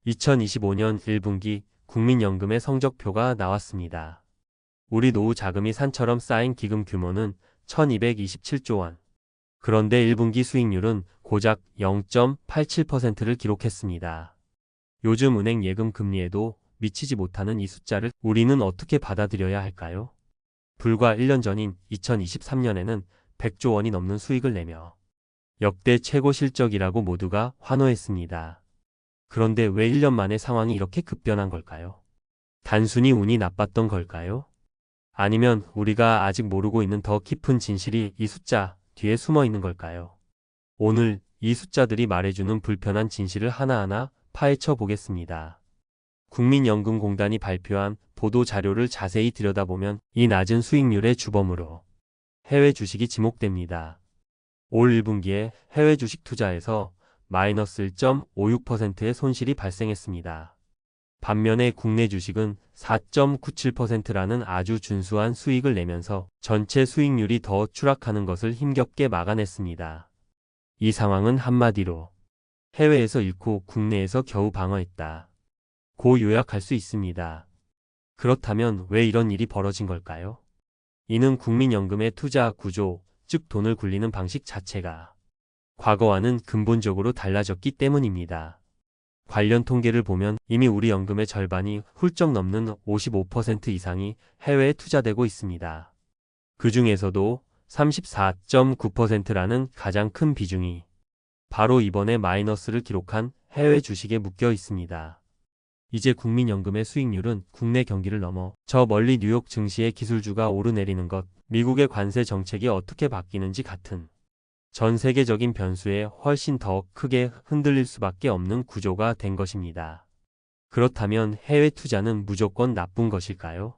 2025년 1분기 국민연금의 성적표가 나왔습니다. 우리 노후 자금이 산처럼 쌓인 기금 규모는 1227조 원. 그런데 1분기 수익률은 고작 0.87%를 기록했습니다. 요즘 은행 예금 금리에도 미치지 못하는 이 숫자를 우리는 어떻게 받아들여야 할까요? 불과 1년 전인 2023년에는 100조 원이 넘는 수익을 내며 역대 최고 실적이라고 모두가 환호했습니다. 그런데 왜 1년 만에 상황이 이렇게 급변한 걸까요? 단순히 운이 나빴던 걸까요? 아니면 우리가 아직 모르고 있는 더 깊은 진실이 이 숫자 뒤에 숨어 있는 걸까요? 오늘 이 숫자들이 말해주는 불편한 진실을 하나하나 파헤쳐 보겠습니다. 국민연금공단이 발표한 보도 자료를 자세히 들여다보면 이 낮은 수익률의 주범으로 해외 주식이 지목됩니다. 올 1분기에 해외 주식 투자에서 마이너스 1.56%의 손실이 발생했습니다. 반면에 국내 주식은 4.97%라는 아주 준수한 수익을 내면서 전체 수익률이 더 추락하는 것을 힘겹게 막아냈습니다. 이 상황은 한마디로 해외에서 잃고 국내에서 겨우 방어했다 고 요약할 수 있습니다. 그렇다면 왜 이런 일이 벌어진 걸까요? 이는 국민연금의 투자 구조, 즉 돈을 굴리는 방식 자체가 과거와는 근본적으로 달라졌기 때문입니다. 관련 통계를 보면 이미 우리 연금의 절반이 훌쩍 넘는 55% 이상이 해외에 투자되고 있습니다. 그 중에서도 34.9%라는 가장 큰 비중이 바로 이번에 마이너스를 기록한 해외 주식에 묶여 있습니다. 이제 국민연금의 수익률은 국내 경기를 넘어 저 멀리 뉴욕 증시의 기술주가 오르내리는 것, 미국의 관세 정책이 어떻게 바뀌는지 같은 전 세계적인 변수에 훨씬 더 크게 흔들릴 수밖에 없는 구조가 된 것입니다. 그렇다면 해외 투자는 무조건 나쁜 것일까요?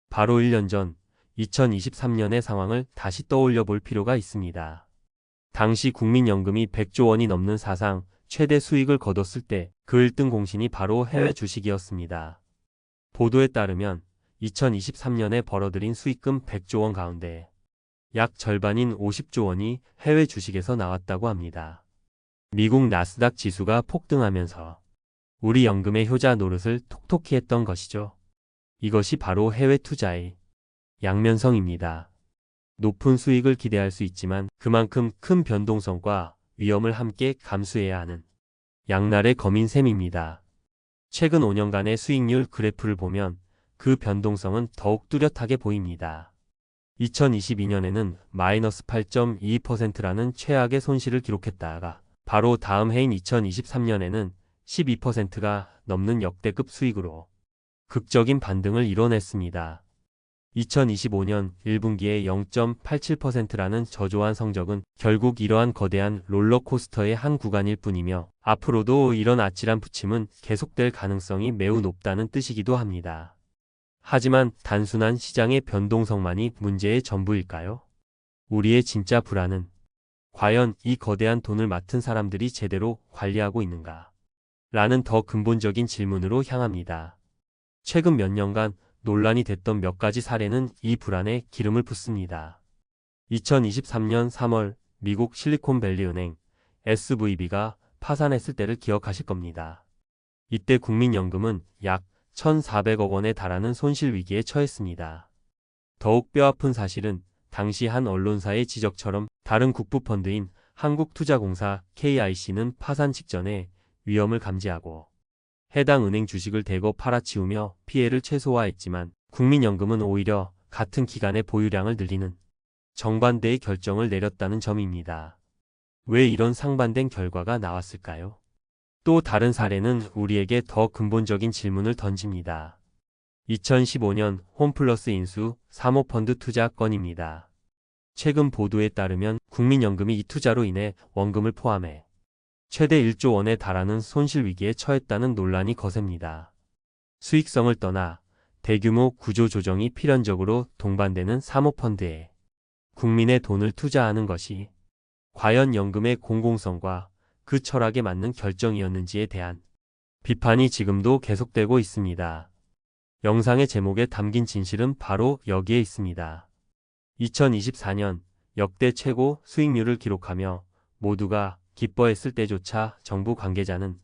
바로 1년 전 2023년의 상황을 다시 떠올려 볼 필요가 있습니다. 당시 국민연금이 100조 원이 넘는 사상 최대 수익을 거뒀을 때 그 1등 공신이 바로 해외 주식이었습니다. 보도에 따르면 2023년에 벌어들인 수익금 100조 원 가운데 약 절반인 50조 원이 해외 주식에서 나왔다고 합니다. 미국 나스닥 지수가 폭등하면서 우리 연금의 효자 노릇을 톡톡히 했던 것이죠. 이것이 바로 해외 투자의 양면성입니다. 높은 수익을 기대할 수 있지만 그만큼 큰 변동성과 위험을 함께 감수해야 하는 양날의 검인 셈입니다. 최근 5년간의 수익률 그래프를 보면 그 변동성은 더욱 뚜렷하게 보입니다. 2022년에는 마이너스 8.22%라는 최악의 손실을 기록했다가 바로 다음 해인 2023년에는 12%가 넘는 역대급 수익으로 극적인 반등을 이뤄냈습니다. 2025년 1분기에 0.87%라는 저조한 성적은 결국 이러한 거대한 롤러코스터의 한 구간일 뿐이며 앞으로도 이런 아찔한 부침은 계속될 가능성이 매우 높다는 뜻이기도 합니다. 하지만 단순한 시장의 변동성만이 문제의 전부일까요? 우리의 진짜 불안은 과연 이 거대한 돈을 맡은 사람들이 제대로 관리하고 있는가? 라는 더 근본적인 질문으로 향합니다. 최근 몇 년간 논란이 됐던 몇 가지 사례는 이 불안에 기름을 붓습니다. 2023년 3월 미국 실리콘밸리 은행 SVB가 파산했을 때를 기억하실 겁니다. 이때 국민연금은 약 1,400억 원에 달하는 손실 위기에 처했습니다. 더욱 뼈아픈 사실은 당시 한 언론사의 지적처럼 다른 국부펀드인 한국투자공사 KIC는 파산 직전에 위험을 감지하고 해당 은행 주식을 대거 팔아치우며 피해를 최소화했지만 국민연금은 오히려 같은 기간에 보유량을 늘리는 정반대의 결정을 내렸다는 점입니다. 왜 이런 상반된 결과가 나왔을까요? 또 다른 사례는 우리에게 더 근본적인 질문을 던집니다. 2015년 홈플러스 인수 사모펀드 투자 건입니다. 최근 보도에 따르면 국민연금이 이 투자로 인해 원금을 포함해 최대 1조 원에 달하는 손실 위기에 처했다는 논란이 거셉니다. 수익성을 떠나 대규모 구조 조정이 필연적으로 동반되는 사모펀드에 국민의 돈을 투자하는 것이 과연 연금의 공공성과 그 철학에 맞는 결정이었는지에 대한 비판이 지금도 계속되고 있습니다. 영상의 제목에 담긴 진실은 바로 여기에 있습니다. 2024년 역대 최고 수익률을 기록하며 모두가 기뻐했을 때조차 정부 관계자는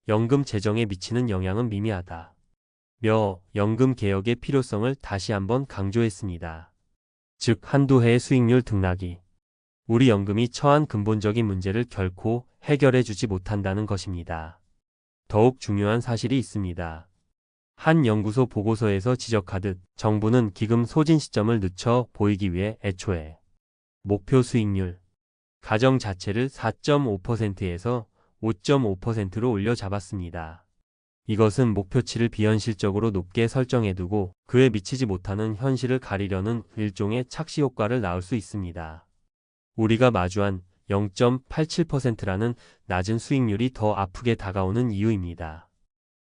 연금 재정에 미치는 영향은 미미하다. 며 연금 개혁의 필요성을 다시 한번 강조했습니다. 즉 한두 해의 수익률 등락이 우리 연금이 처한 근본적인 문제를 결코 해결해 주지 못한다는 것입니다. 더욱 중요한 사실이 있습니다. 한 연구소 보고서에서 지적하듯 정부는 기금 소진 시점을 늦춰 보이기 위해 애초에 목표 수익률 가정 자체를 4.5%에서 5.5%로 올려 잡았습니다. 이것은 목표치를 비현실적으로 높게 설정해두고 그에 미치지 못하는 현실을 가리려는 일종의 착시 효과를 낳을 수 있습니다. 우리가 마주한 0.87%라는 낮은 수익률이 더 아프게 다가오는 이유입니다.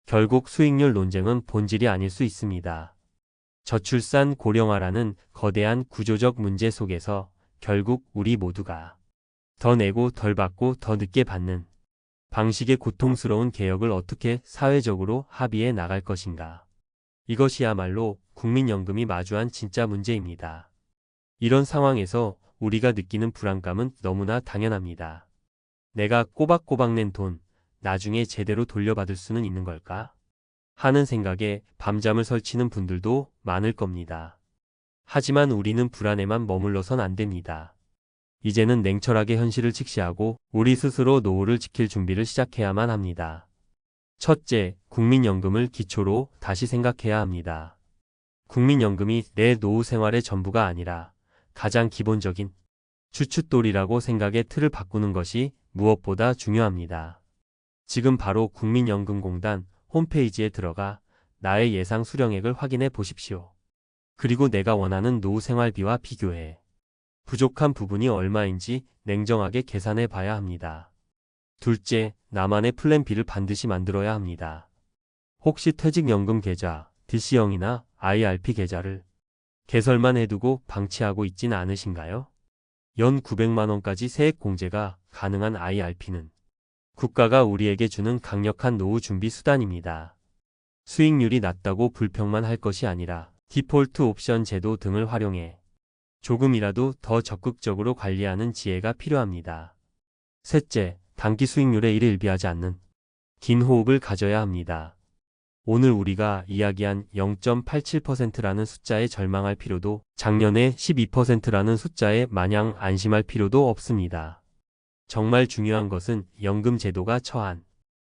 결국 수익률 논쟁은 본질이 아닐 수 있습니다. 저출산 고령화라는 거대한 구조적 문제 속에서 결국 우리 모두가 더 내고 덜 받고 더 늦게 받는 방식의 고통스러운 개혁을 어떻게 사회적으로 합의해 나갈 것인가. 이것이야말로 국민연금이 마주한 진짜 문제입니다. 이런 상황에서 우리가 느끼는 불안감은 너무나 당연합니다. 내가 꼬박꼬박 낸 돈, 나중에 제대로 돌려받을 수는 있는 걸까? 하는 생각에 밤잠을 설치는 분들도 많을 겁니다. 하지만 우리는 불안에만 머물러선 안 됩니다. 이제는 냉철하게 현실을 직시하고 우리 스스로 노후를 지킬 준비를 시작해야만 합니다. 첫째, 국민연금을 기초로 다시 생각해야 합니다. 국민연금이 내 노후 생활의 전부가 아니라 가장 기본적인 주춧돌이라고 생각의 틀을 바꾸는 것이 무엇보다 중요합니다. 지금 바로 국민연금공단 홈페이지에 들어가 나의 예상 수령액을 확인해 보십시오. 그리고 내가 원하는 노후 생활비와 비교해 부족한 부분이 얼마인지 냉정하게 계산해 봐야 합니다. 둘째, 나만의 플랜 B를 반드시 만들어야 합니다. 혹시 퇴직연금 계좌, DC형이나 IRP 계좌를 개설만 해두고 방치하고 있진 않으신가요? 연 900만 원까지 세액 공제가 가능한 IRP는 국가가 우리에게 주는 강력한 노후 준비 수단입니다. 수익률이 낮다고 불평만 할 것이 아니라 디폴트 옵션 제도 등을 활용해 조금이라도 더 적극적으로 관리하는 지혜가 필요합니다. 셋째, 단기 수익률에 일에 일비하지 않는 긴 호흡을 가져야 합니다. 오늘 우리가 이야기한 0.87%라는 숫자에 절망할 필요도 작년에 12%라는 숫자에 마냥 안심할 필요도 없습니다. 정말 중요한 것은 연금 제도가 처한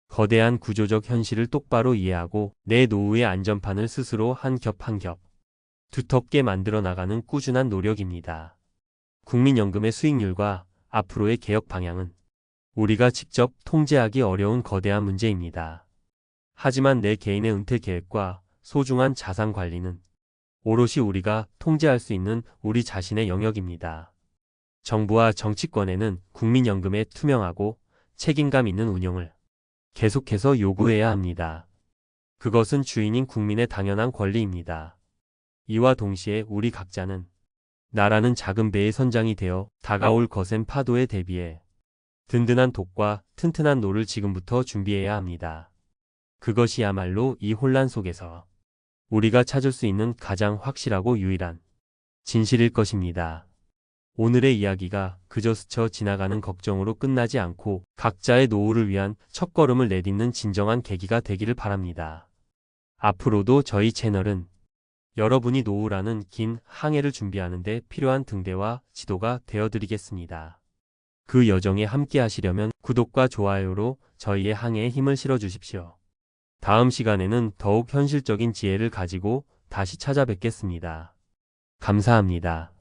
거대한 구조적 현실을 똑바로 이해하고 내 노후의 안전판을 스스로 한 겹 한 겹 두텁게 만들어 나가는 꾸준한 노력입니다. 국민연금의 수익률과 앞으로의 개혁 방향은 우리가 직접 통제하기 어려운 거대한 문제입니다. 하지만 내 개인의 은퇴 계획과 소중한 자산 관리는 오롯이 우리가 통제할 수 있는 우리 자신의 영역입니다. 정부와 정치권에는 국민연금의 투명하고 책임감 있는 운용을 계속해서 요구해야 합니다. 그것은 주인인 국민의 당연한 권리입니다. 이와 동시에 우리 각자는 나라는 작은 배의 선장이 되어 다가올 거센 파도에 대비해 든든한 돛과 튼튼한 노를 지금부터 준비해야 합니다. 그것이야말로 이 혼란 속에서 우리가 찾을 수 있는 가장 확실하고 유일한 진실일 것입니다. 오늘의 이야기가 그저 스쳐 지나가는 걱정으로 끝나지 않고 각자의 노후를 위한 첫걸음을 내딛는 진정한 계기가 되기를 바랍니다. 앞으로도 저희 채널은 여러분이 노후라는 긴 항해를 준비하는 데 필요한 등대와 지도가 되어드리겠습니다. 그 여정에 함께 하시려면 구독과 좋아요로 저희의 항해에 힘을 실어주십시오. 다음 시간에는 더욱 현실적인 지혜를 가지고 다시 찾아뵙겠습니다. 감사합니다.